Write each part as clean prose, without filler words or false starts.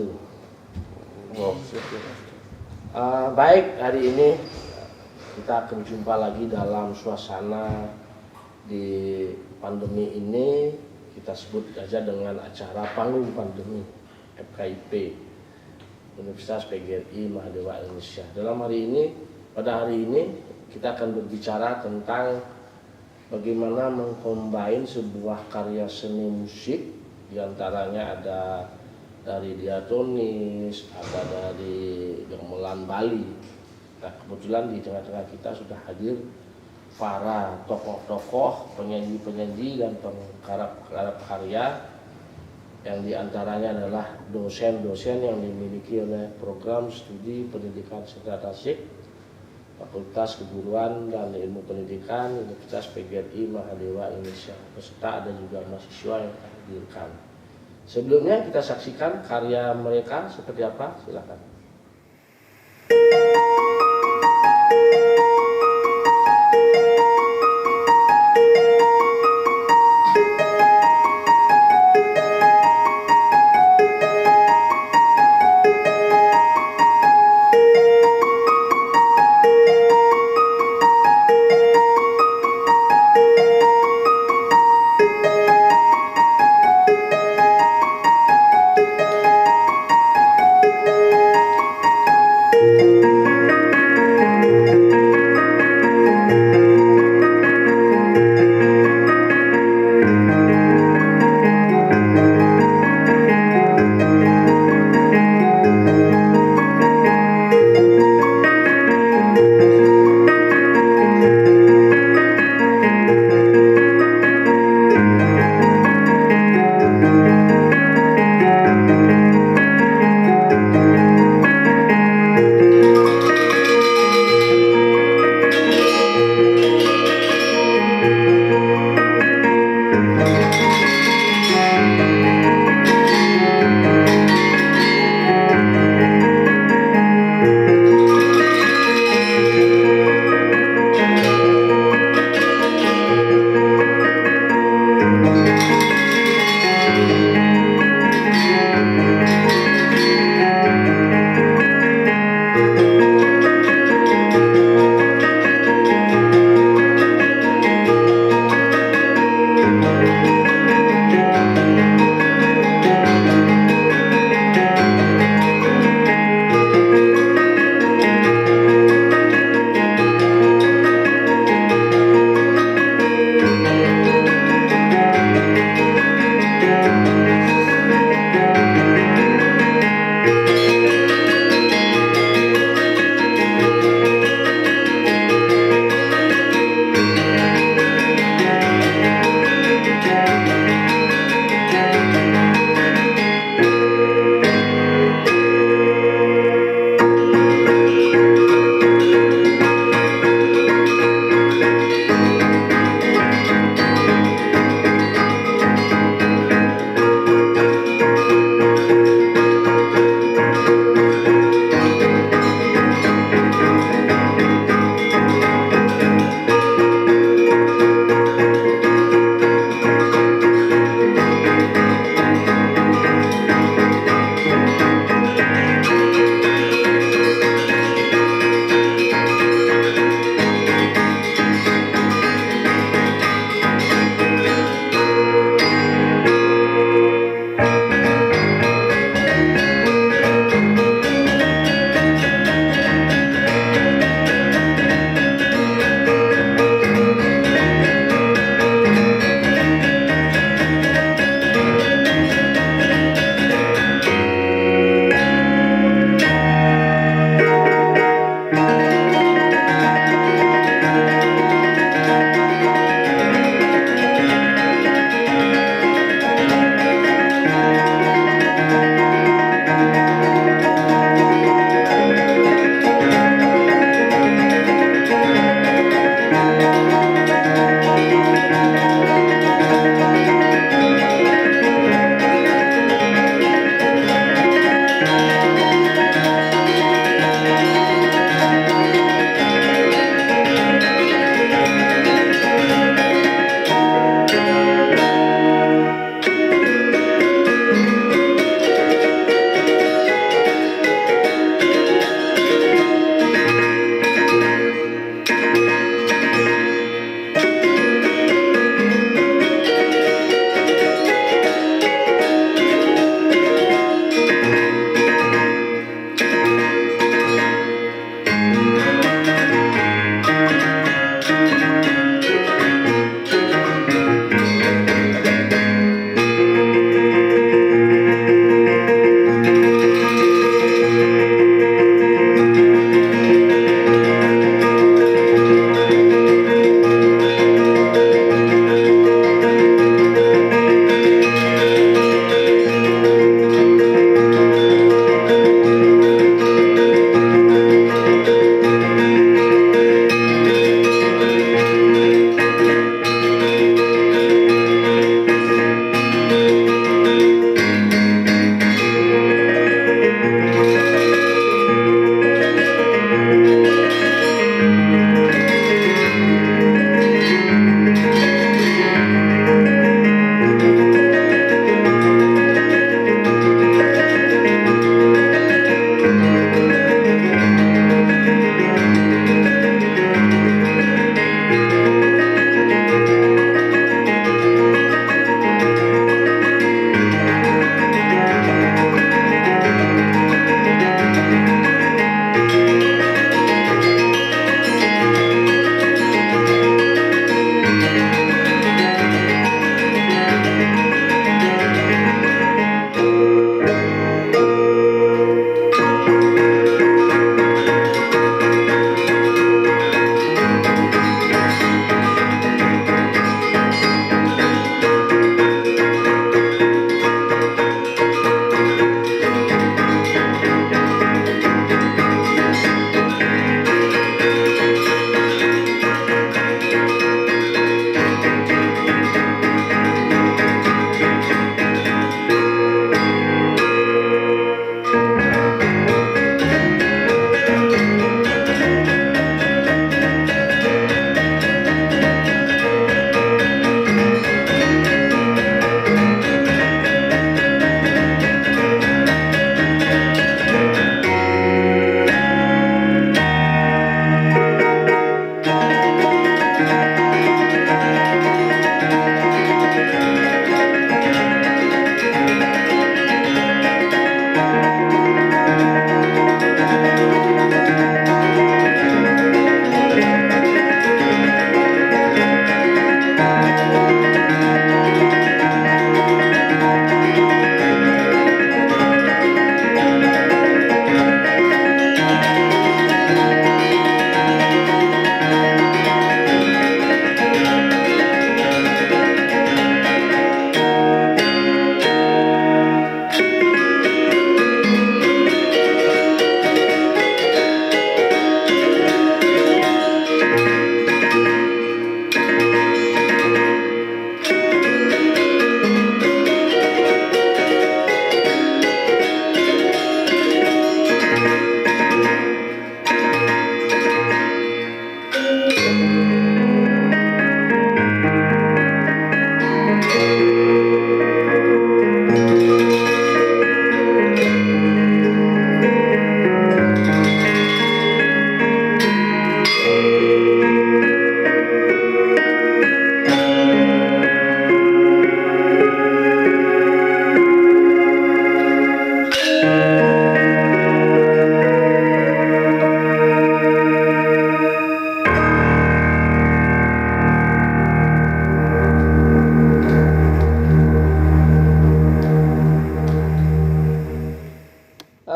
dulu. Baik, hari ini kita akan jumpa lagi dalam suasana di pandemi ini, kita sebut saja dengan acara panggung pandemi FKIP Universitas PGRI Mahadeva Indonesia. Pada hari ini kita akan berbicara tentang bagaimana mengcombine sebuah karya seni musik, diantaranya ada dari diatonis, ada dari gamelan Bali. Nah, kebetulan di tengah-tengah kita sudah hadir para tokoh-tokoh, penyanyi-penyanyi dan penggarap karya yang diantaranya adalah dosen-dosen yang dimiliki oleh program studi pendidikan secara tasik Fakultas Keguruan dan Ilmu Pendidikan Universitas PGRI Mahadeva Indonesia, beserta ada juga mahasiswa yang hadirkan. Sebelumnya kita saksikan karya mereka seperti apa, silakan.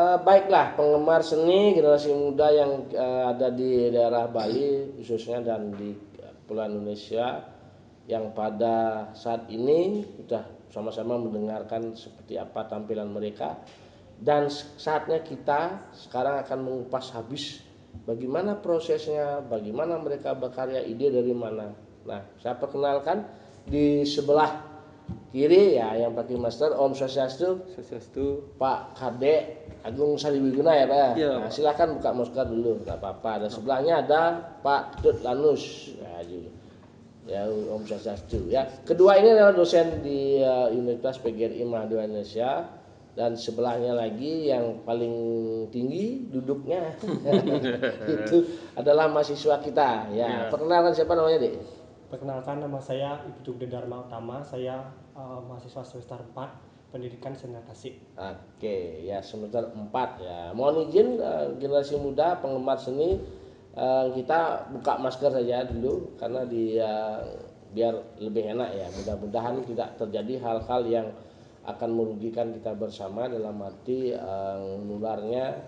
Baiklah penggemar seni generasi muda yang ada di daerah Bali khususnya dan di Pulau Indonesia yang pada saat ini sudah sama-sama mendengarkan seperti apa tampilan mereka dan saatnya kita sekarang akan mengupas habis bagaimana prosesnya, bagaimana mereka berkarya, ide dari mana. Nah, saya perkenalkan di sebelah kiri ya yang pakai masker Om Swastiastu Pak Kade Agung Sariwiguna ya Pak ya. Iya, Nah, Pak. silakan buka masker dulu, nggak apa-apa. Dan sebelahnya ada Pak Tut Lanus. Ya, ya Om Swastiastu. Ya, kedua ini adalah dosen di Universitas PGRI Mahadura Indonesia dan sebelahnya lagi yang paling tinggi duduknya itu adalah mahasiswa kita. Ya, perkenalkan siapa namanya, Dek? Perkenalkan, nama saya Ibu Jugde Dharma Utama. Saya mahasiswa semester 4 Pendidikan Seni Tasik. Oke, ya semester 4 ya. Mohon izin generasi muda penggemar seni kita buka masker saja dulu karena biar lebih enak ya. Mudah-mudahan tidak terjadi hal-hal yang akan merugikan kita bersama dalam arti menularnya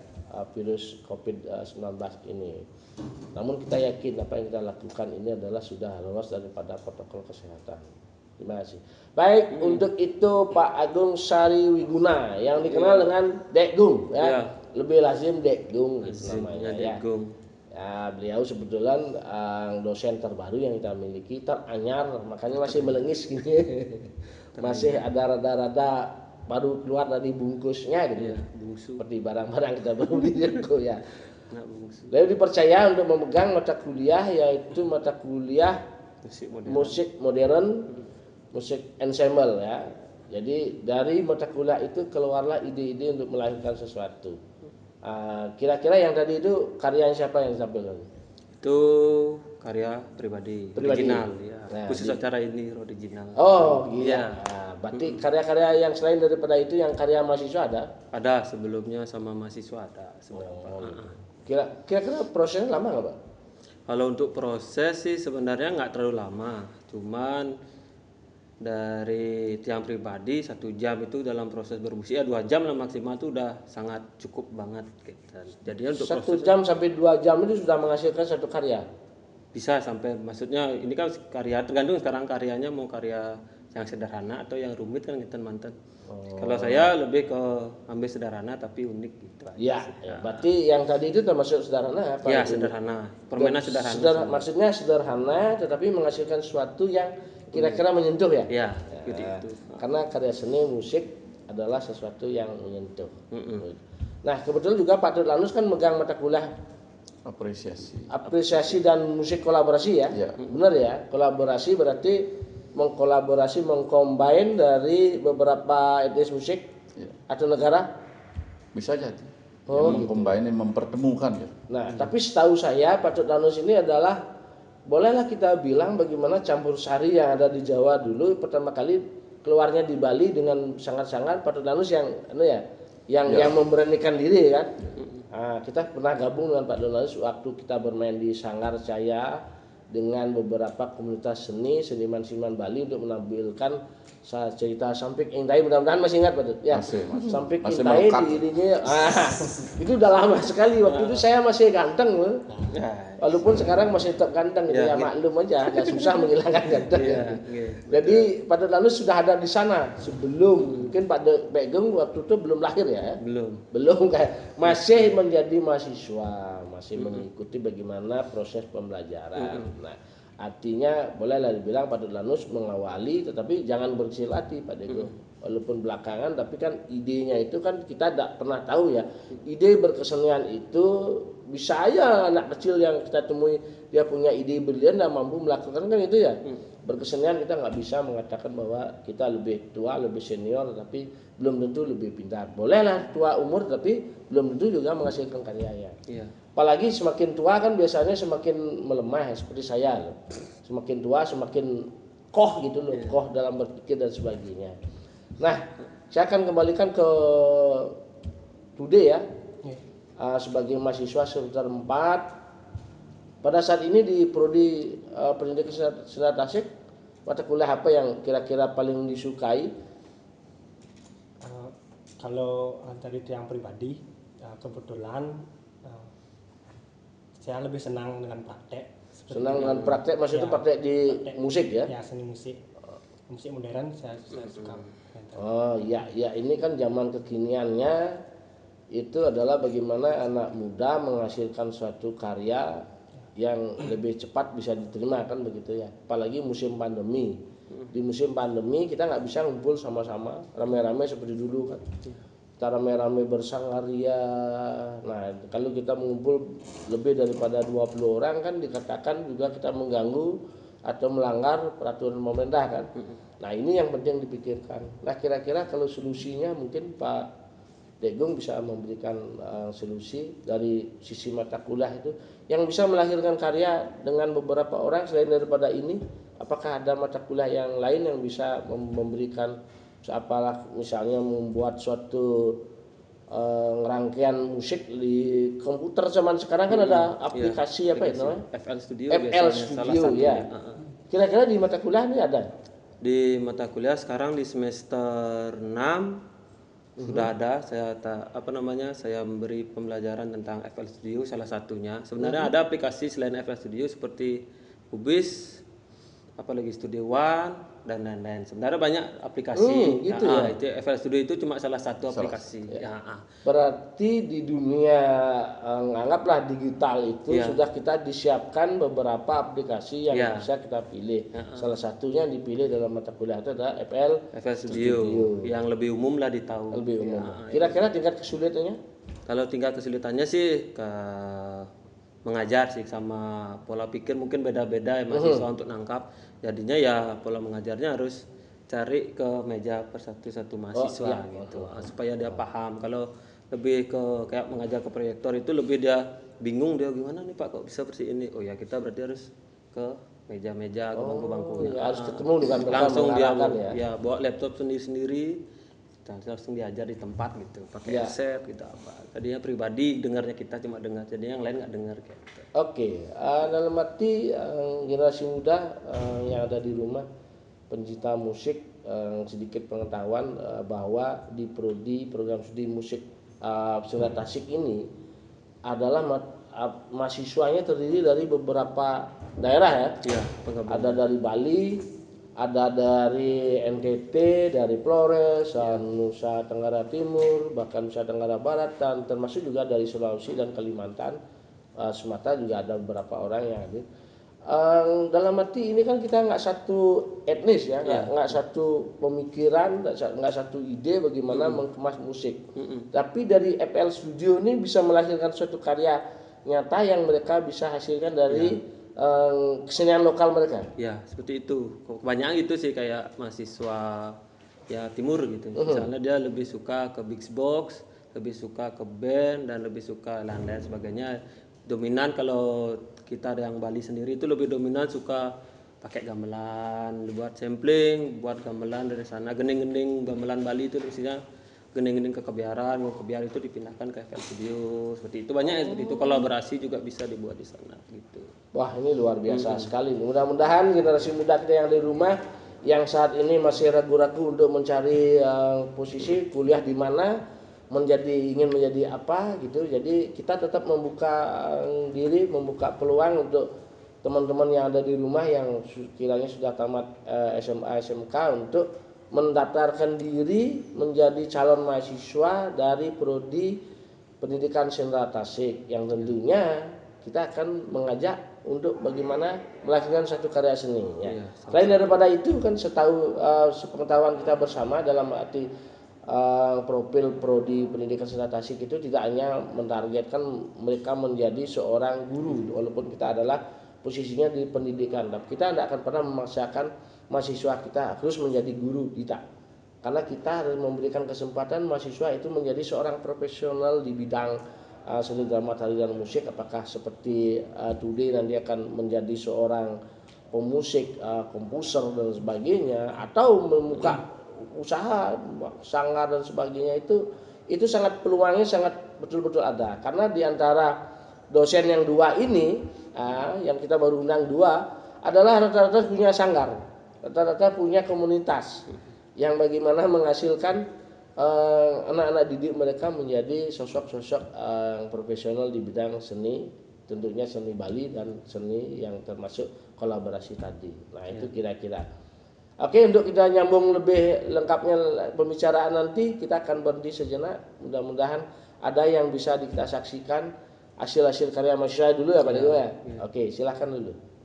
virus COVID-19 ini. Namun kita yakin apa yang kita lakukan ini adalah sudah lolos daripada protokol kesehatan. Terima kasih. Baik, untuk itu Pak Agung Sariwiguna yang dikenal dengan Dek Gung ya. Lebih lazim Dek Gung gitu namanya ya. Ya, beliau sebetulnya dosen terbaru yang kita miliki, teranyar, makanya masih melengis gini. Masih ada rada-rada baru keluar dari bungkusnya gitu. Seperti barang-barang kita baru beli ya. Beliau dipercaya untuk memegang mata kuliah yaitu mata kuliah musik modern, musik ensemble ya. Jadi dari mata kuliah itu keluarlah ide-ide untuk melahirkan sesuatu. Kira-kira yang tadi itu karya siapa yang ditampilkan? Itu karya pribadi. Original ya. Nah, khusus acara ini original. Oh gila. Iya. Berarti karya-karya yang selain daripada itu yang karya mahasiswa ada? Ada sebelumnya sama mahasiswa ada seberapa. Kira-kira prosesnya lama nggak Pak? Kalau untuk proses sih sebenarnya nggak terlalu lama, cuman dari tiang pribadi 1 jam itu dalam proses bermusik ya 2 jam lah maksimal itu udah sangat cukup banget gitu. Jadi untuk 1 jam sampai 2 jam itu sudah menghasilkan satu karya. Bisa sampai maksudnya ini kan karya tergantung sekarang karyanya mau karya yang sederhana atau yang rumit kan gitu mantan. Kalau saya lebih ke ambil sederhana tapi unik gitu aja. Ya, berarti yang tadi itu termasuk sederhana apa? Ya sederhana, permainan sederhana. Maksudnya sederhana tetapi menghasilkan sesuatu yang kira-kira menyentuh ya? Ya, gitu itu. Karena karya seni musik adalah sesuatu yang menyentuh. Nah kebetulan juga Pak Tut Lanus kan megang mata kuliah apresiasi dan musik kolaborasi ya, benar ya, kolaborasi berarti mengcombine dari beberapa etnis musik atau negara bisa jadi mengcombine, mempertemukan ya. Nah tapi setahu saya Pak Tut Lanus ini adalah bolehlah kita bilang bagaimana campur sari yang ada di Jawa dulu pertama kali keluarnya di Bali dengan sangat-sangat Pak Tut Lanus yang memberanikan diri kan. Nah, kita pernah gabung dengan Pak Tut Lanus waktu kita bermain di Sanggar Jaya dengan beberapa komunitas seniman Bali untuk menampilkan cerita Sampik Intai, mudah-mudahan masih ingat Pak Tut ya. Sampik Intai dirinya itu udah lama sekali, waktu itu saya masih ganteng loh. Walaupun sekarang masih tetap ganteng gitu ya, maklum aja agak susah menghilangkan ganteng. Jadi Pak Tut Lanus sudah ada di sana sebelum mungkin Pak Begeng waktu itu belum lahir ya. Belum kayak masih menjadi mahasiswa, masih mengikuti bagaimana proses pembelajaran. Nah, artinya bolehlah dibilang Pak Tut Lanus mengawali tetapi jangan berkecil hati Pak Dego. Walaupun belakangan tapi kan idenya itu kan kita tidak pernah tahu ya. Ide berkesenian itu bisa aja anak kecil yang kita temui dia punya ide brilian dan mampu melakukan kan itu ya. Berkesenian kita nggak bisa mengatakan bahwa kita lebih tua, lebih senior tapi belum tentu lebih pintar. Bolehlah tua umur tapi belum tentu juga menghasilkan karyanya. Apalagi semakin tua kan biasanya semakin melemah ya, seperti saya loh. Semakin tua semakin koh gitu loh, koh dalam berpikir dan sebagainya. Nah, saya akan kembalikan ke Today ya. Sebagai mahasiswa semester 4 pada saat ini di prodi Pendidikan Seni Tasik, mata kuliah apa yang kira-kira paling disukai? Kalau dari tiang pribadi kebetulan saya lebih senang dengan praktek. Senang dengan praktek, maksudnya Ya, praktek di praktek. musik ya? Ya, seni musik. Musik modern saya suka. Oh ya, ya ini kan zaman kekiniannya itu adalah bagaimana anak muda menghasilkan suatu karya yang lebih cepat bisa diterima kan begitu ya. Apalagi musim pandemi. Di musim pandemi kita nggak bisa ngumpul sama-sama rame-rame seperti dulu kan. Kita rame-rame bersangaria. Nah kalau kita mengumpul lebih daripada 20 orang kan dikatakan juga kita mengganggu atau melanggar peraturan pemerintah kan. Nah ini yang penting dipikirkan. Nah kira-kira kalau solusinya mungkin Pak Degung bisa memberikan solusi dari sisi mata kuliah itu yang bisa melahirkan karya dengan beberapa orang selain daripada ini. Apakah ada mata kuliah yang lain yang bisa memberikan apalah misalnya membuat suatu rangkaian musik di komputer zaman sekarang kan ada aplikasi apa itu namanya? FL Studio FL biasanya salah Studio satunya. ya. Kira-kira di mata kuliah ini ada? Di mata kuliah sekarang di semester 6 sudah ada saya memberi pembelajaran tentang FL Studio salah satunya. Sebenarnya ada aplikasi selain FL Studio seperti Cubase, apalagi Studio One dan lain-lain. Sebenarnya banyak aplikasi. Gitu ya? Itu FL Studio itu cuma salah satu aplikasi. Berarti di dunia anggaplah digital itu Ya. sudah kita disiapkan beberapa aplikasi yang Ya. bisa kita pilih. Salah satunya yang dipilih dalam mata kuliah itu adalah FL Studio yang lebih umum lah ditahu. lebih umum. Kira-kira tingkat kesulitannya? Kalau tingkat kesulitannya sih mengajar sih sama pola pikir mungkin beda-beda ya mahasiswa untuk nangkap. Jadinya ya pola mengajarnya harus cari ke meja per satu mahasiswa gitu supaya dia paham. Kalau lebih ke kayak mengajar ke proyektor itu lebih dia bingung dia gimana nih Pak kok bisa seperti ini. Oh ya kita berarti harus ke meja-meja ke bangku-bangkunya. Harus ketemu dengan mereka Langsung dia mengarahkan ya. bawa laptop sendiri-sendiri. Kita langsung diajar di tempat gitu pakai headset gitu apa tadinya pribadi dengarnya kita cuma dengar jadi yang lain nggak dengar kayak gitu. Oke, dalam arti generasi muda yang ada di rumah pencinta musik sedikit pengetahuan bahwa di prodi program studi musik Pesantren Tasik ini adalah mahasiswanya terdiri dari beberapa daerah ya. Iya, Ada dari Bali, ada dari NTT, dari Flores, Nusa Tenggara Timur, bahkan Nusa Tenggara Barat dan termasuk juga dari Sulawesi dan Kalimantan, Sumatera juga ada beberapa orang yang hadir. Dalam arti ini kan kita nggak satu etnis ya, nggak satu pemikiran, nggak satu ide bagaimana mengemas musik. Tapi dari FL Studio ini bisa melahirkan suatu karya nyata yang mereka bisa hasilkan dari kesenian lokal mereka. Ya seperti itu kebanyakan gitu sih kayak mahasiswa ya timur gitu misalnya dia lebih suka ke big box lebih suka ke band dan lebih suka lain-lain sebagainya. Dominan kalau kita yang Bali sendiri itu lebih dominan suka pakai gamelan buat sampling buat gamelan dari sana gening-gening gamelan Bali itu isinya gening-gening ke kebiaran itu dipindahkan ke FL Studio seperti itu banyak ya seperti itu kolaborasi juga bisa dibuat di sana gitu. Wah ini luar biasa sekali. Mudah-mudahan generasi muda kita yang di rumah yang saat ini masih ragu-ragu untuk mencari posisi kuliah di mana ingin menjadi apa gitu. Jadi kita tetap membuka diri, membuka peluang untuk teman-teman yang ada di rumah yang kiranya sudah tamat SMA SMK untuk mendaftarkan diri menjadi calon mahasiswa dari prodi pendidikan Pesantren Tasik yang tentunya kita akan mengajak untuk bagaimana melahirkan satu karya seni ya. Selain daripada itu kan sepengetahuan kita bersama dalam arti profil prodi pendidikan Pesantren Tasik itu tidak hanya mentargetkan mereka menjadi seorang guru walaupun kita adalah posisinya di pendidikan, tapi kita tidak akan pernah memaksakan mahasiswa kita harus menjadi guru, tidak. Karena kita harus memberikan kesempatan mahasiswa itu menjadi seorang profesional di bidang seni drama tari dan musik, apakah seperti today nanti akan menjadi seorang pemusik, komposer dan sebagainya, atau membuka usaha sanggar dan sebagainya itu sangat peluangnya sangat betul-betul ada. Karena di antara dosen yang dua ini yang kita baru undang dua adalah rata-rata punya sanggar, rata-rata punya komunitas yang bagaimana menghasilkan anak-anak didik mereka menjadi sosok-sosok yang profesional di bidang seni, tentunya seni Bali dan seni yang termasuk kolaborasi tadi. Nah itu kira-kira. Oke, untuk kita nyambung lebih lengkapnya pembicaraan nanti, kita akan berhenti sejenak. Mudah-mudahan ada yang bisa kita saksikan hasil-hasil karya mahasiswa dulu ya Pak Dewa ya. Oke, silahkan dulu.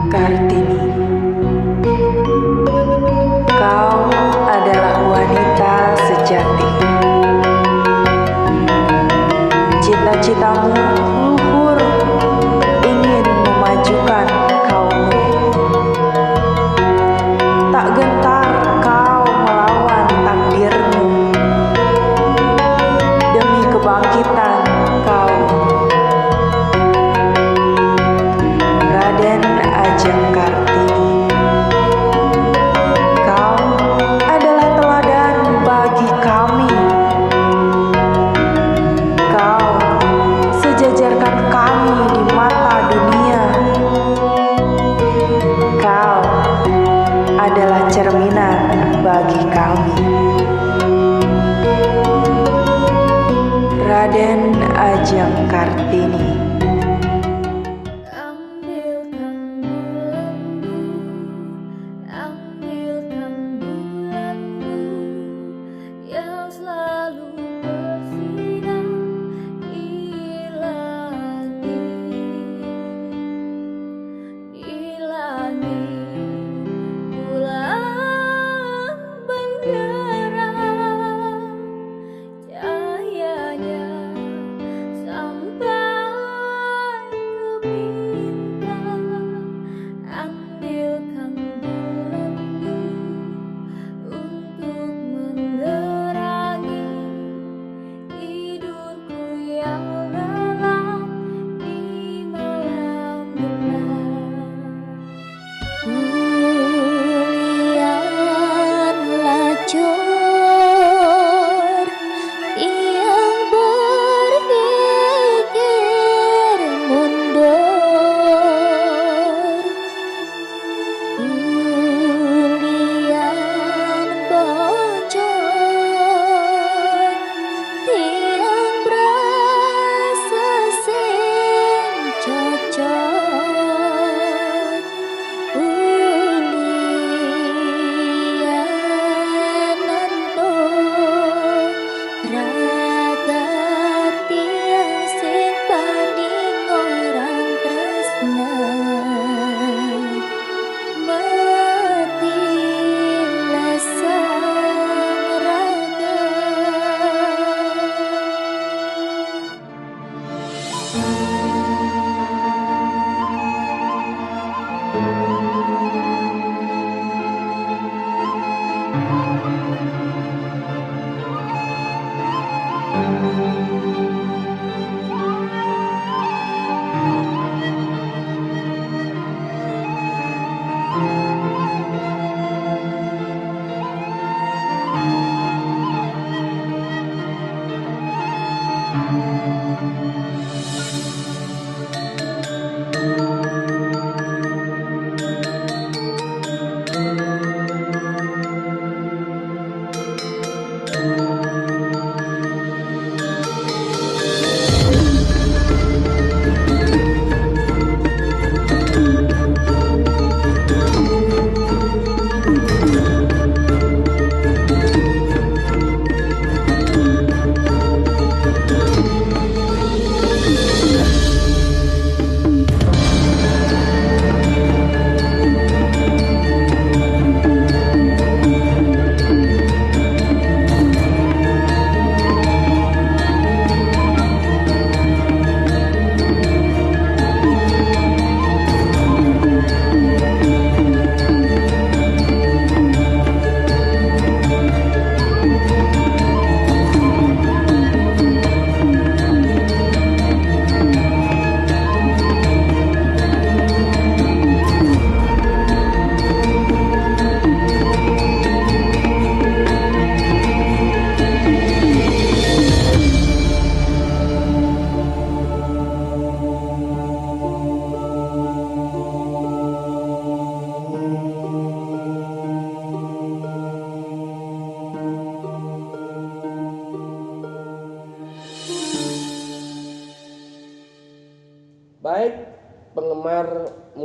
Kartini, kau adalah wanita sejati. Cita-citamu luhur, ingin memajukan kaummu. Tak gentar kau melawan takdirmu demi kebangkitan kaum. Raden Ajeng Kartini, kau adalah teladan bagi kami. Kau sejajarkan kami di mata dunia. Kau adalah cerminan bagi kami. Raden Ajeng Kartini. Ambilkan bulanmu yang selalu bersinar di langit bulan benderang, cahayanya sampai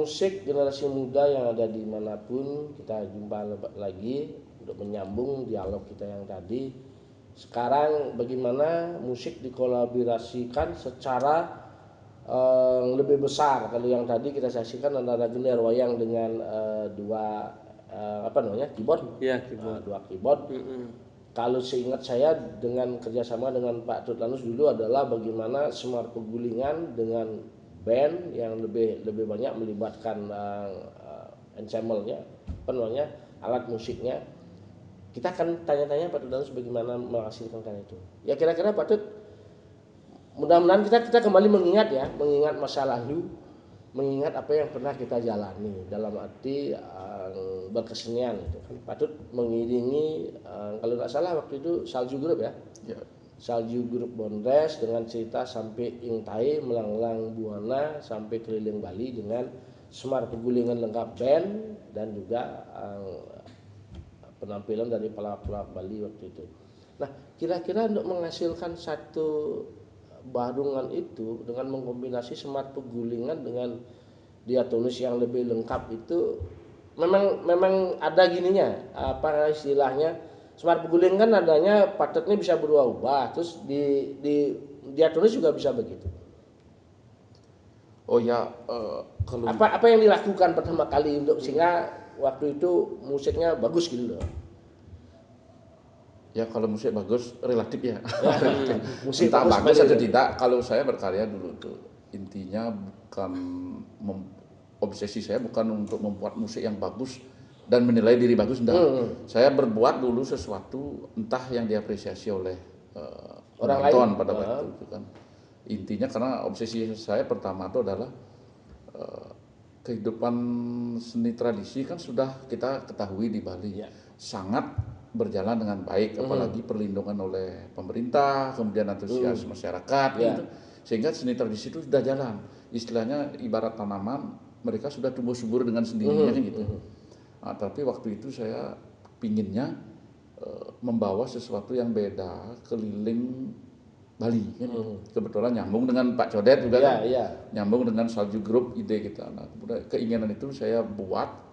musik generasi muda yang ada dimanapun, kita jumpa lagi untuk menyambung dialog kita yang tadi. Sekarang bagaimana musik dikolaborasikan secara lebih besar. Kalau yang tadi kita saksikan antara Gender Wayang dengan dua keyboard, dua keyboard. Kalau seingat saya dengan kerjasama dengan Pak Tutlanus dulu adalah bagaimana Semar Pegulingan dengan band yang lebih banyak melibatkan ensemble-nya, alat musiknya. Kita akan tanya-tanya Pak Tutlanus bagaimana menghasilkan karya itu. Ya kira-kira Pak Tut, mudah-mudahan kita kembali mengingat masa lalu, mengingat apa yang pernah kita jalani dalam arti berkesenian gitu kan. Patut mengiringi kalau nggak salah waktu itu Salju Group ya. Salju Group Bondres dengan cerita sampai Ingtai melanglang buana sampai keliling Bali dengan Semar Pegulingan lengkap band dan juga penampilan dari pelawak-pelawak Bali waktu itu. Nah, kira-kira untuk menghasilkan satu barongan itu dengan mengkombinasi Semar Pegulingan dengan diatonis yang lebih lengkap itu memang ada gininya, apa istilahnya, Semar Pegulingan kan adanya patutnya bisa berubah-ubah, terus di diatonis juga bisa begitu. Oh ya, kalau Apa yang dilakukan pertama kali untuk sehingga waktu itu musiknya bagus gitu loh. Ya kalau musik bagus relatif ya. Musik Entah bagus bagus atau gitu. tidak. Kalau saya berkarya dulu tuh intinya bukan obsesi saya bukan untuk membuat musik yang bagus dan menilai diri bagus. Enggak. Saya berbuat dulu sesuatu entah yang diapresiasi oleh Orang penonton lain. pada waktu itu kan. Intinya karena obsesi saya pertama itu adalah kehidupan seni tradisi kan sudah kita ketahui di Bali sangat berjalan dengan baik, apalagi perlindungan oleh pemerintah, kemudian antusias masyarakat gitu. Sehingga seni tradisi itu sudah jalan. Istilahnya ibarat tanaman, mereka sudah tumbuh subur dengan sendirinya gitu. Nah, tapi waktu itu saya pinginnya membawa sesuatu yang beda keliling Bali kan. Kebetulan nyambung dengan Pak Codet juga kan. Nyambung dengan Salju Group ide kita. Nah, kemudian keinginan itu saya buat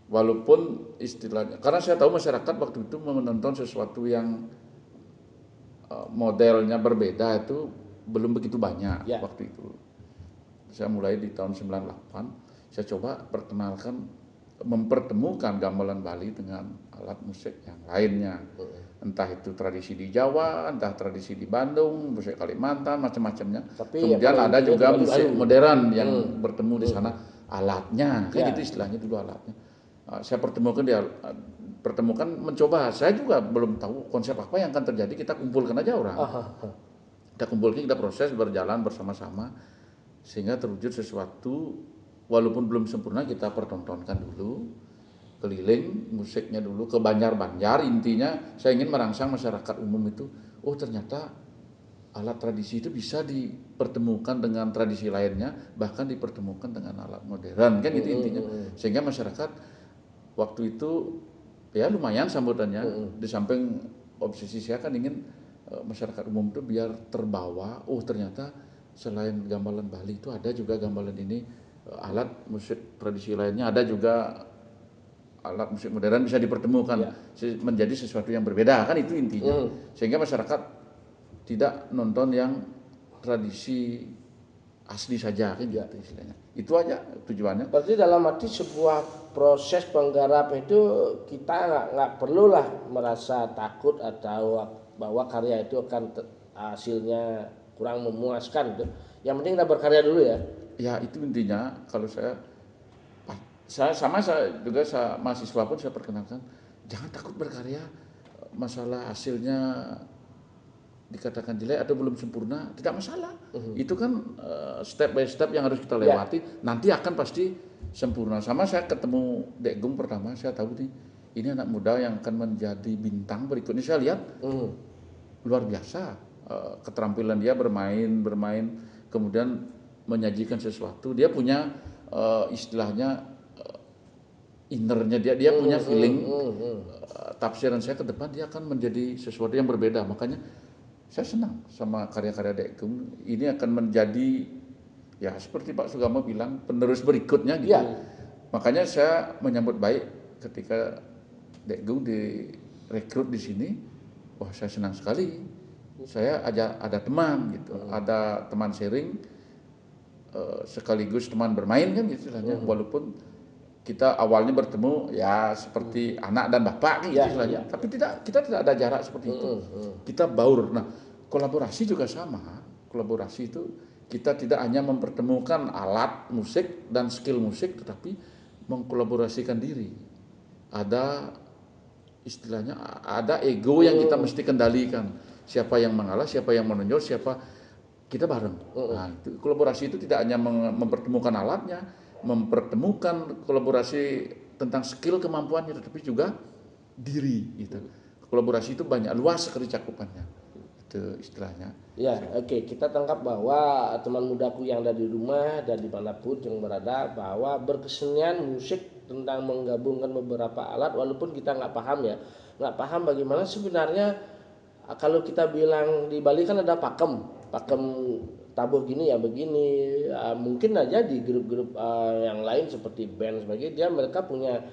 walaupun istilahnya karena saya tahu masyarakat waktu itu menonton sesuatu yang modelnya berbeda itu belum begitu banyak waktu itu. Saya mulai di tahun 98 saya coba mempertemukan gamelan Bali dengan alat musik yang lainnya. Entah itu tradisi di Jawa, entah tradisi di Bandung, musik Kalimantan, macam-macamnya. Kemudian ada juga musik modern yang bertemu di sana alatnya, kayak gitu istilahnya dulu alatnya. Saya pertemukan mencoba. Saya juga belum tahu konsep apa yang akan terjadi. Kita kumpulkan aja orang. Kita kumpulkan, kita proses berjalan bersama-sama sehingga terwujud sesuatu walaupun belum sempurna kita pertontonkan dulu. Keliling musiknya dulu ke Banjar-Banjar, intinya saya ingin merangsang masyarakat umum itu, oh ternyata alat tradisi itu bisa dipertemukan dengan tradisi lainnya, bahkan dipertemukan dengan alat modern, kan itu intinya. Sehingga masyarakat waktu itu ya lumayan sambutannya. Di samping obsesi saya kan ingin masyarakat umum itu biar terbawa, oh ternyata selain gamelan Bali itu ada juga gamelan ini, alat musik tradisi lainnya ada juga, alat musik modern bisa dipertemukan menjadi sesuatu yang berbeda, kan itu intinya. Sehingga masyarakat tidak nonton yang tradisi asli saja kan gitu istilahnya. Itu aja tujuannya. Berarti dalam arti sebuah proses penggarap itu kita nggak perlulah merasa takut atau bahwa karya itu akan hasilnya kurang memuaskan gitu. Yang penting kita berkarya dulu ya. Ya itu intinya. Kalau saya juga mahasiswa pun saya perkenalkan jangan takut berkarya, masalah hasilnya dikatakan jelek atau belum sempurna tidak masalah. Itu kan step by step yang harus kita lewati, nanti akan pasti sempurna. Sama saya ketemu Dek Gung pertama, saya tahu nih ini anak muda yang akan menjadi bintang berikutnya. Saya lihat luar biasa keterampilan dia bermain kemudian menyajikan sesuatu. Dia punya istilahnya innernya, dia punya feeling. Tafsiran saya ke depan dia akan menjadi sesuatu yang berbeda. Makanya saya senang sama karya-karya Dek Gung. Ini akan menjadi ya seperti Pak Sugamo bilang penerus berikutnya gitu. Ya. Makanya saya menyambut baik ketika Dek Gung direkrut di sini. Wah, saya senang sekali. Saya ada teman gitu, ada teman sharing sekaligus teman bermain kan gitu istilahnya. Walaupun kita awalnya bertemu ya seperti anak dan bapak gitu istilahnya. Tapi kita tidak ada jarak seperti itu. Kita baur. Nah, kolaborasi juga sama. Kolaborasi itu kita tidak hanya mempertemukan alat musik dan skill musik, tetapi mengkolaborasikan diri. Ada istilahnya ada ego yang kita mesti kendalikan. Siapa yang mengalah, siapa yang menonjol, siapa kita bareng. Nah, itu, kolaborasi itu tidak hanya mempertemukan alatnya, mempertemukan kolaborasi tentang skill kemampuannya, tetapi juga diri. Gitu. Kolaborasi itu banyak luas sekali cakupannya. Itu istilahnya. Ya, oke. Kita tangkap bahwa teman mudaku yang ada di rumah dan dimanapun yang berada, bahwa berkesenian musik tentang menggabungkan beberapa alat, walaupun kita nggak paham ya, nggak paham bagaimana sebenarnya. Kalau kita bilang di Bali kan ada pakem tabuh gini ya begini, mungkin aja di grup-grup yang lain seperti band sebagainya mereka punya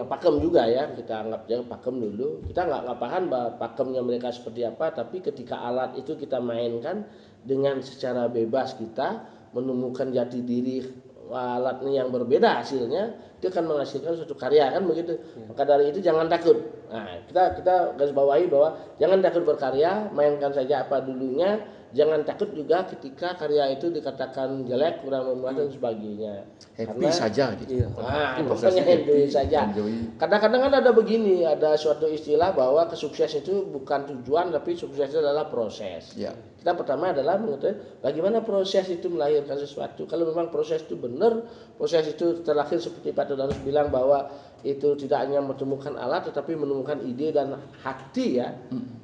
pakem juga ya, kita anggap aja pakem dulu. Kita nggak paham bahwa pakemnya mereka seperti apa, tapi ketika alat itu kita mainkan dengan secara bebas, kita menemukan jati diri alatnya yang berbeda, hasilnya itu akan menghasilkan suatu karya kan begitu. Maka dari itu jangan takut. Nah, kita garis bawahi bahwa jangan takut berkarya, mainkan saja apa dulunya. Jangan takut juga ketika karya itu dikatakan jelek, kurang memuaskan dan sebagainya. Happy saja gitu. Nah, pokoknya happy saja. Kadang-kadang kan ada begini, ada suatu istilah bahwa kesukses itu bukan tujuan, tapi sukses itu adalah proses. Ya. Kita pertama adalah mengetahui bagaimana proses itu melahirkan sesuatu. Kalau memang proses itu benar, proses itu terlahir seperti Pak Todarus bilang bahwa itu tidak hanya menemukan alat, tetapi menemukan ide dan hati ya,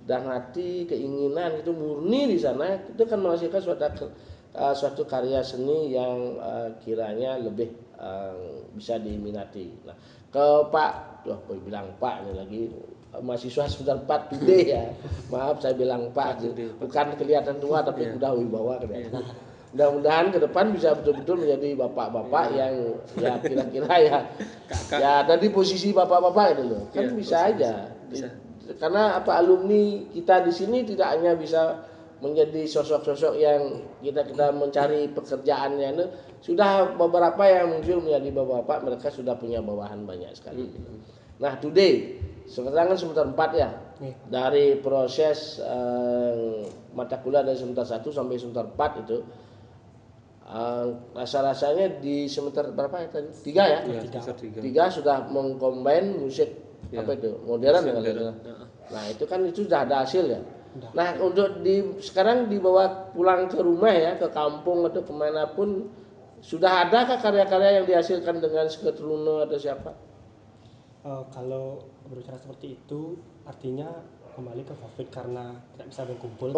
dan hati keinginan itu murni di sana, itu kan menghasilkan suatu karya seni yang kiranya lebih bisa diminati. Nah, ke Pak, bilang Pak ini lagi mahasiswa semester 4 today ya, maaf saya bilang Pak, bukan kelihatan tua tapi udah wibawa kelihatan. Mudah-mudahan ke depan bisa betul-betul menjadi bapak-bapak yang ya kira-kira ya dari posisi bapak-bapak itu loh. Kan bisa aja. Bisa. Karena alumni kita di sini tidak hanya bisa menjadi sosok-sosok yang kita mencari pekerjaannya itu, sudah beberapa yang muncul menjadi bapak-bapak, mereka sudah punya bawahan banyak sekali. Nah, today sekarang kan semester 4 ya. Dari proses mata kuliah dari semester 1 sampai semester 4 itu rasa-rasanya di semester berapa ya tadi? 3 ya? Tiga sudah mengcombine musik apa itu? Modern ya. Nah, itu kan itu sudah ada hasil ya. Nah, untuk sekarang dibawa pulang ke rumah ya, ke kampung atau kemanapun, sudah adakah karya-karya yang dihasilkan dengan Sketeruno atau siapa? Kalau berbicara seperti itu artinya kembali ke COVID karena tidak bisa berkumpul.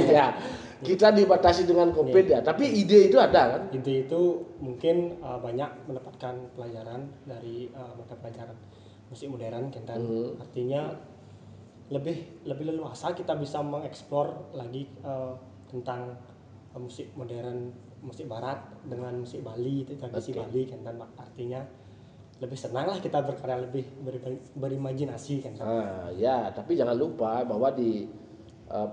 Ya, kita dibatasi dengan COVID ya, tapi ide itu ada kan? Ide itu mungkin banyak mendapatkan pelajaran dari mata pelajaran musik modern, kan? Artinya lebih leluasa kita bisa mengeksplor lagi tentang musik modern, musik barat dengan musik Bali, itu tradisi Bali, kan? Artinya lebih senang lah kita berkarya, lebih berimajinasi kan. Ya, tapi jangan lupa bahwa di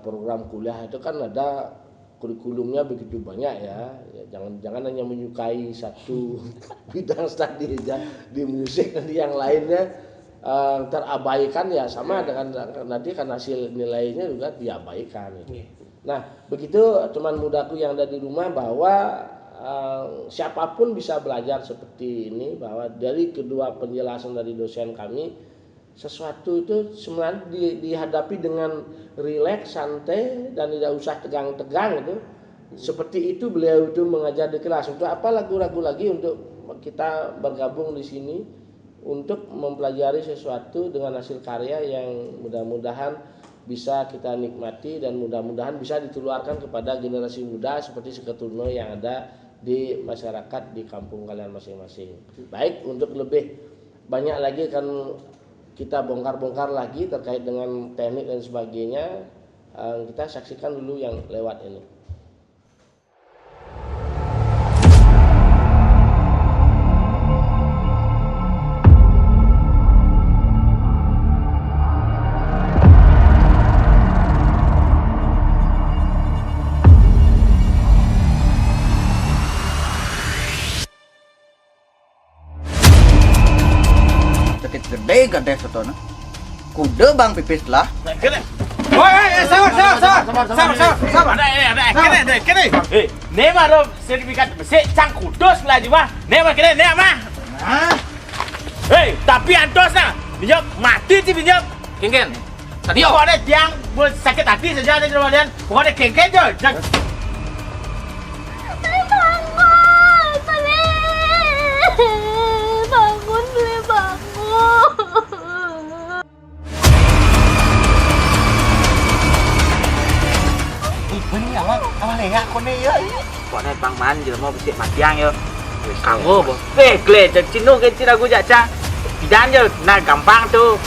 program kuliah itu kan ada kurikulumnya begitu banyak ya. Jangan hanya menyukai satu bidang studi aja di musik, nanti yang lainnya terabaikan ya, sama dengan nanti kan hasil nilainya juga diabaikan. Nah, begitu teman mudaku yang ada di rumah, bahwa siapapun bisa belajar seperti ini, bahwa dari kedua penjelasan dari dosen kami, sesuatu itu sebenarnya dihadapi dengan rileks, santai, dan tidak usah tegang-tegang itu. Seperti itu beliau itu mengajar di kelas. Untuk apa ragu-ragu lagi untuk kita bergabung di sini untuk mempelajari sesuatu dengan hasil karya yang mudah-mudahan bisa kita nikmati dan mudah-mudahan bisa ditularkan kepada generasi muda seperti Sketeruno yang ada di masyarakat di kampung kalian masing-masing. Baik, untuk lebih banyak lagi kan kita bongkar-bongkar lagi terkait dengan teknik dan sebagainya, kita saksikan dulu yang lewat ini. gede-gede setona. Kuda bang pipis lah. Ini mah sertifikat besi cang kudus lah juga. Ini mah kira ini mah. Hei, tapi antos nah, binjok mati sih binjok. Kengken. Tadi Pokoknya tiang buat sakit hati saja ada di rumah pokoknya kengken jo. Bangun, Ble, bangun. Ini awal ya kone ya. Pokoknya Bang Man jelema besi matiang yo. Kamu bos. Kle cek cinu ke ciragu jaca. Pidan jo, nah gampang tuh.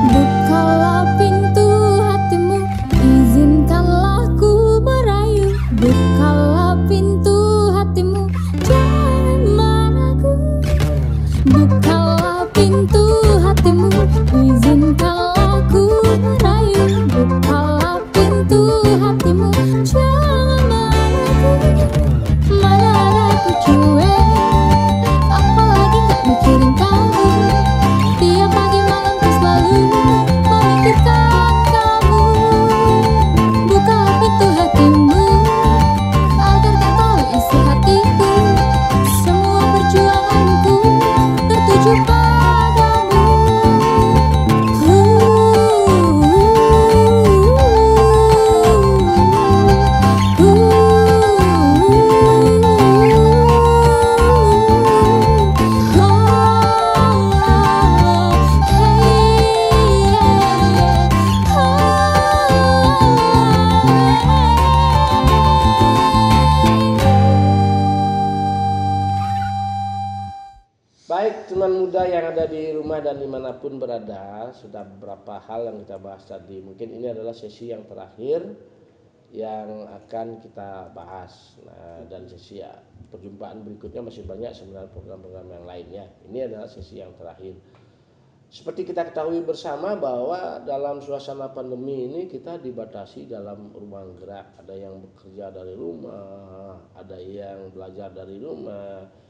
Bukalah pintu hatimu, izinkanlah ku meraih muda yang ada di rumah dan dimanapun berada, sudah beberapa hal yang kita bahas tadi. Mungkin ini adalah sesi yang terakhir yang akan kita bahas. Nah, dan sesi perjumpaan berikutnya masih banyak sebenarnya program-program yang lainnya. Ini adalah sesi yang terakhir. Seperti kita ketahui bersama bahwa dalam suasana pandemi ini kita dibatasi dalam ruang gerak. Ada yang bekerja dari rumah, ada yang belajar dari rumah.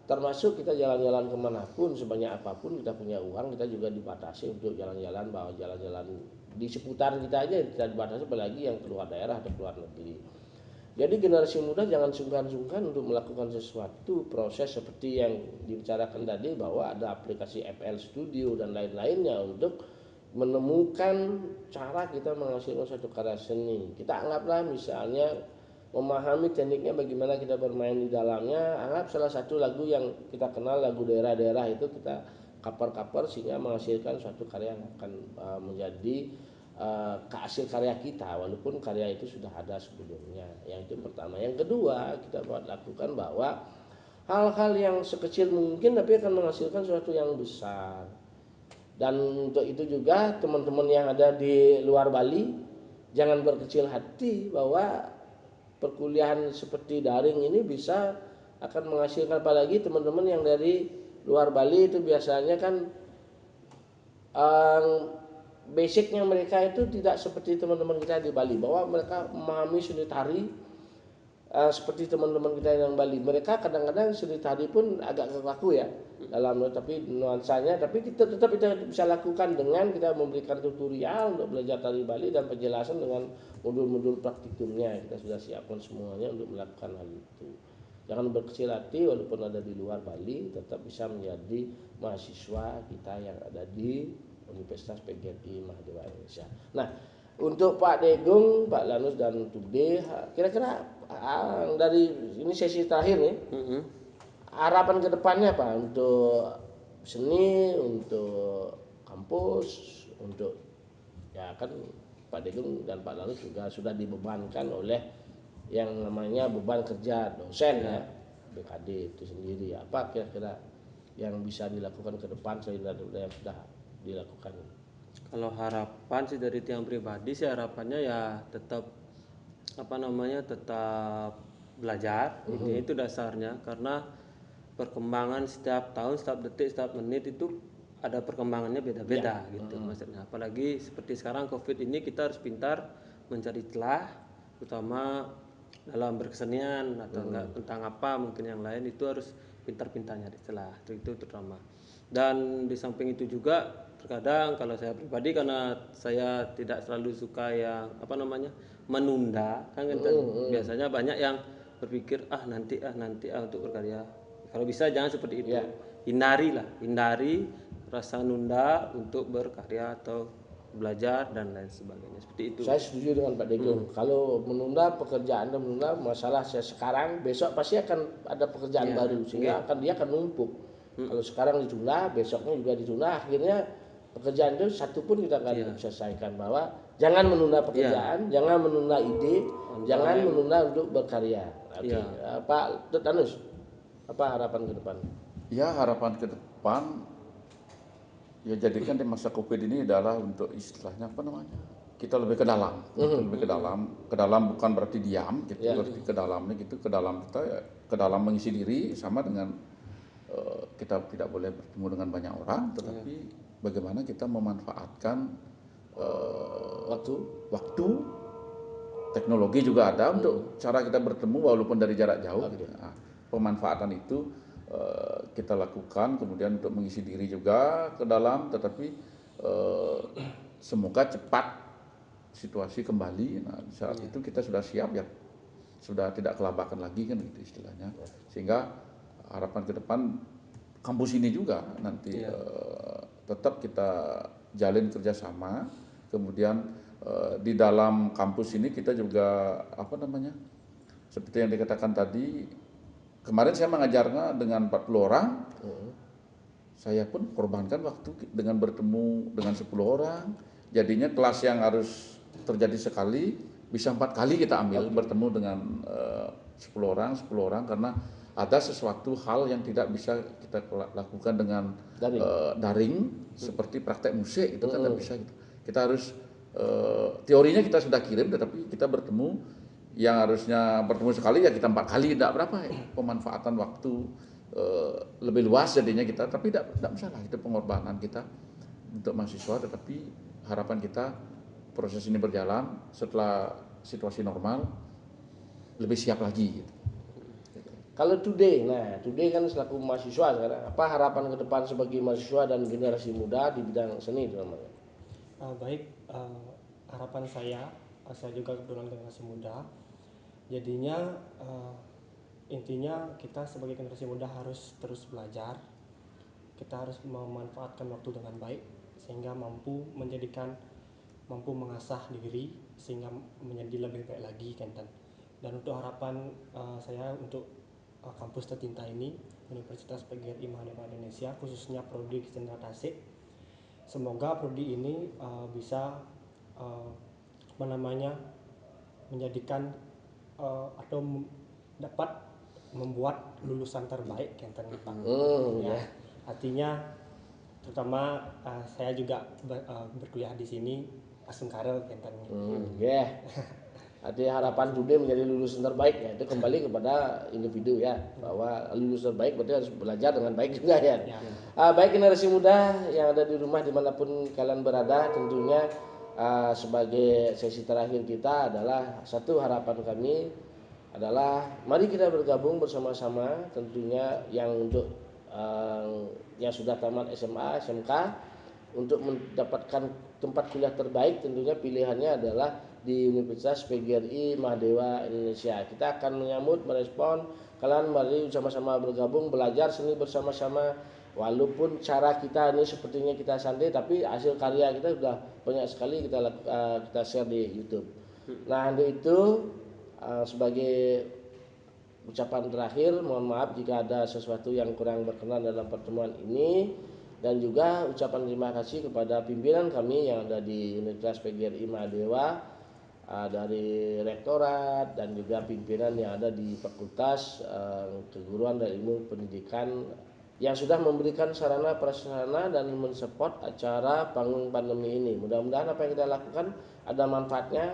Termasuk kita jalan-jalan kemanapun, sebanyak apapun kita punya uang, kita juga dibatasi untuk jalan-jalan, bahwa jalan-jalan di seputar kita aja kita dibatasi, apalagi yang keluar daerah atau keluar negeri. Jadi generasi muda jangan sungkan-sungkan untuk melakukan sesuatu proses seperti yang dibicarakan tadi, bahwa ada aplikasi FL Studio dan lain-lainnya untuk menemukan cara kita menghasilkan suatu karya seni. Kita anggaplah misalnya memahami tekniknya bagaimana kita bermain di dalamnya. Anggap salah satu lagu yang kita kenal, lagu daerah-daerah itu kita cover-cover sehingga menghasilkan suatu karya yang akan menjadi kehasil karya kita, walaupun karya itu sudah ada sebelumnya. Yang itu pertama. Yang kedua, kita buat lakukan bahwa hal-hal yang sekecil mungkin tapi akan menghasilkan sesuatu yang besar. Dan untuk itu juga teman-teman yang ada di luar Bali jangan berkecil hati bahwa perkuliahan seperti daring ini bisa akan menghasilkan, apalagi teman-teman yang dari luar Bali itu biasanya kan basicnya mereka itu tidak seperti teman-teman kita di Bali, bahwa mereka memahami seni tari seperti teman-teman kita yang Bali. Mereka kadang-kadang seni tari pun agak kaku ya dalam, tapi nuansanya, tapi kita tetap kita bisa lakukan dengan kita memberikan tutorial untuk belajar tari Bali dan penjelasan dengan modul-modul praktikumnya. Kita sudah siapkan semuanya untuk melakukan hal itu. Jangan berkecil hati, walaupun ada di luar Bali tetap bisa menjadi mahasiswa kita yang ada di Universitas PGRI Mahadeva Indonesia. Nah, untuk Pak Degung, Pak Lanus dan Tude, kira-kira dari ini sesi terakhir nih, harapan kedepannya Pak untuk seni, untuk kampus, untuk ya kan Pak Degung dan Pak Lanus juga sudah dibebankan oleh yang namanya beban kerja dosen ya, BKD itu sendiri. Apa kira-kira yang bisa dilakukan ke depan selain yang sudah dilakukan? Kalau harapan sih dari tiang pribadi sih, harapannya ya tetap tetap belajar. Itu dasarnya, karena perkembangan setiap tahun, setiap detik, setiap menit itu ada perkembangannya beda-beda gitu maksudnya. Apalagi seperti sekarang Covid ini, kita harus pintar mencari celah, terutama dalam berkesenian atau enggak tentang apa mungkin yang lain, itu harus pintar-pintar nyari celah. Itu terutama. Dan di samping itu juga terkadang kalau saya pribadi, karena saya tidak selalu suka yang menunda kan, biasanya banyak yang berpikir nanti untuk berkarya. Kalau bisa jangan seperti itu. Hindari rasa nunda untuk berkarya atau belajar dan lain sebagainya, seperti itu. Saya setuju dengan Pak Degung. Kalau menunda pekerjaan dan menunda masalah saya sekarang, besok pasti akan ada pekerjaan baru, sehingga dia akan numpuk. Kalau sekarang ditunda, besoknya juga ditunda, akhirnya pekerjaan itu satu pun kita akan selesaikan. Bahwa jangan menunda pekerjaan, jangan menunda ide, jangan menunda untuk berkarya. Oke. Pak Tanus, apa harapan ke depan? Ya, harapan ke depan ya jadikan di masa Covid ini adalah untuk istilahnya kita lebih ke dalam, lebih ke dalam bukan berarti diam, gitu, berarti ke dalamnya gitu, ke dalam mengisi diri, sama dengan kita tidak boleh bertemu dengan banyak orang, tetapi bagaimana kita memanfaatkan waktu, teknologi juga ada untuk cara kita bertemu walaupun dari jarak jauh. Gitu. Nah, pemanfaatan itu kita lakukan, kemudian untuk mengisi diri juga ke dalam, tetapi semoga cepat situasi kembali. Nah, saat itu kita sudah siap ya, sudah tidak kelabakan lagi kan gitu istilahnya. Sehingga harapan ke depan kampus ini juga nanti tetap kita jalin kerjasama. Kemudian di dalam kampus ini kita juga seperti yang dikatakan tadi, kemarin saya mengajarnya dengan 40 orang. Saya pun korbankan waktu dengan bertemu dengan 10 orang. Jadinya kelas yang harus terjadi sekali bisa 4 kali kita ambil bertemu dengan 10 orang karena ada sesuatu hal yang tidak bisa kita lakukan dengan daring seperti praktek musik itu kan tidak bisa gitu. Kita harus teorinya kita sudah kirim, tetapi kita bertemu yang harusnya bertemu sekali ya kita 4 kali, tidak berapa ya. Pemanfaatan waktu lebih luas jadinya kita, tapi tidak masalah, itu pengorbanan kita untuk mahasiswa, tetapi harapan kita proses ini berjalan setelah situasi normal lebih siap lagi gitu. Kalau today kan selaku mahasiswa sekarang, apa harapan ke depan sebagai mahasiswa dan generasi muda di bidang seni namanya? Harapan saya juga kebetulan generasi muda, jadinya intinya kita sebagai generasi muda harus terus belajar, kita harus memanfaatkan waktu dengan baik sehingga mampu mengasah diri sehingga menjadi lebih baik lagi Kenten. Dan untuk harapan saya untuk kampus tercinta ini, Universitas PGRI Mahadeva Indonesia, khususnya Prodi Kesenian Tasik, semoga prodi ini bisa menjadikan atau dapat membuat lulusan terbaik Kenten Pak. Ya, artinya terutama saya juga berkuliah di sini Asungkara Kenten. Artinya harapan today menjadi lulusan terbaik ya, itu kembali kepada individu ya, bahwa lulusan terbaik berarti harus belajar dengan baik juga ya. Baik generasi muda yang ada di rumah dimanapun kalian berada, tentunya sebagai sesi terakhir kita adalah satu harapan kami adalah mari kita bergabung bersama-sama, tentunya yang untuk yang sudah tamat SMA, SMK untuk mendapatkan tempat kuliah terbaik, tentunya pilihannya adalah di Universitas PGRI Mahadeva Indonesia. Kita akan menyambut, merespon kalian, mari sama-sama bergabung belajar seni bersama-sama. Walaupun cara kita ini sepertinya kita santai, tapi hasil karya kita sudah banyak sekali kita share di YouTube. Nah, untuk itu sebagai ucapan terakhir, mohon maaf jika ada sesuatu yang kurang berkenan dalam pertemuan ini, dan juga ucapan terima kasih kepada pimpinan kami yang ada di Universitas PGRI Mahadeva, dari rektorat dan juga pimpinan yang ada di Fakultas Keguruan dan Ilmu Pendidikan yang sudah memberikan sarana prasarana dan mensupport acara panggung pandemi ini. Mudah-mudahan apa yang kita lakukan ada manfaatnya,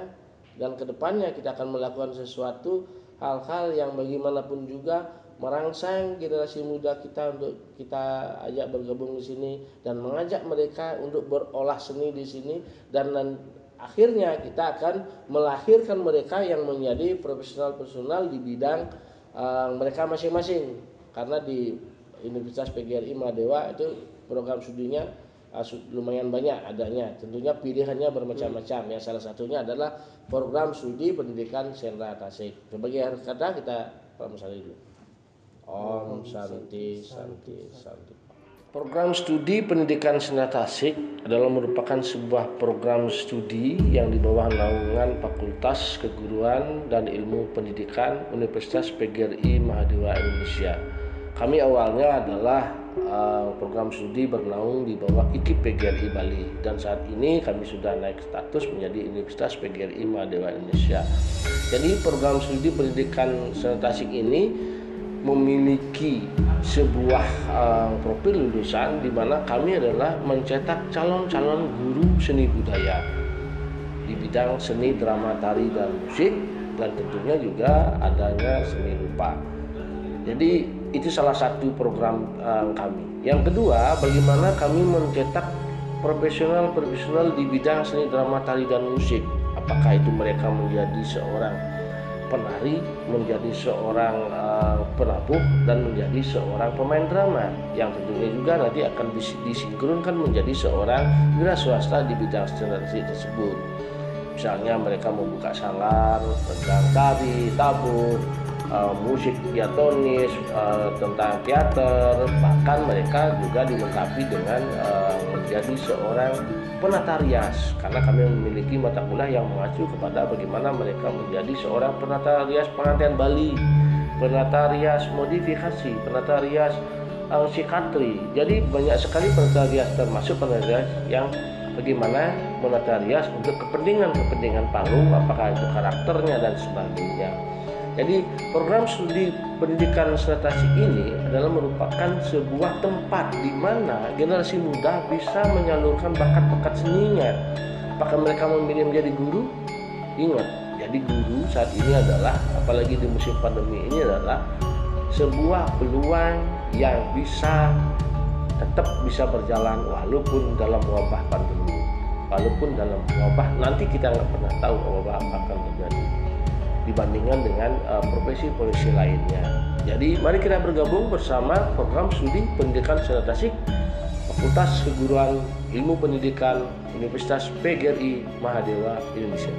dan kedepannya kita akan melakukan sesuatu hal-hal yang bagaimanapun juga merangsang generasi muda kita untuk kita ajak bergabung di sini dan mengajak mereka untuk berolah seni di sini, dan akhirnya kita akan melahirkan mereka yang menjadi profesional di bidang mereka masing-masing. Karena di Universitas PGRI Mahadeva itu program studinya lumayan banyak adanya, tentunya pilihannya bermacam-macam ya. Salah satunya adalah program studi pendidikan Senra Tasik. Sebagai akhir kata kita pramusalia dulu. Om Santi Santi Santi. Program studi pendidikan Senra Tasik adalah merupakan sebuah program studi yang di bawah naungan Fakultas Keguruan dan Ilmu Pendidikan Universitas PGRI Mahadeva Indonesia. Kami awalnya adalah program studi bernaung di bawah IKIP PGRI Bali, dan saat ini kami sudah naik status menjadi Universitas PGRI Mahadeva Indonesia. Jadi program studi pendidikan Senra Tasik ini memiliki sebuah profil lulusan di mana kami adalah mencetak calon-calon guru seni budaya di bidang seni drama, tari, dan musik, dan tentunya juga adanya seni rupa. Jadi itu salah satu program kami. Yang kedua, bagaimana kami mencetak profesional di bidang seni drama, tari, dan musik. Apakah itu mereka menjadi seorang penari, menjadi seorang penabuh, dan menjadi seorang pemain drama, yang tentunya juga nanti akan disinkronkan menjadi seorang wira swasta di bidang seni tersebut. Misalnya mereka membuka sanggar tentang tari, tabuh, musik diatonis, tentang teater, bahkan mereka juga dilengkapi dengan menjadi seorang penata rias, karena kami memiliki mata kuliah yang mengacu kepada bagaimana mereka menjadi seorang penata rias pengantin Bali, penata rias modifikasi, penata rias psikiatri. Jadi banyak sekali penata rias, termasuk penata rias yang bagaimana menata rias untuk kepentingan panggung, apakah itu karakternya dan sebagainya. Jadi program studi pendidikan senatasi ini adalah merupakan sebuah tempat di mana generasi muda bisa menyalurkan bakat-bakat seninya. Apakah mereka memilih menjadi guru? Ingat, jadi guru saat ini adalah, apalagi di musim pandemi ini, adalah sebuah peluang yang tetap bisa berjalan walaupun dalam wabah pandemi, walaupun dalam wabah nanti kita nggak pernah tahu wabah apa akan terjadi dibandingkan dengan profesi-profesi lainnya. Jadi mari kita bergabung bersama program studi pendidikan senatasi Fakultas Keguruan Ilmu Pendidikan Universitas PGRI Mahadewa Indonesia.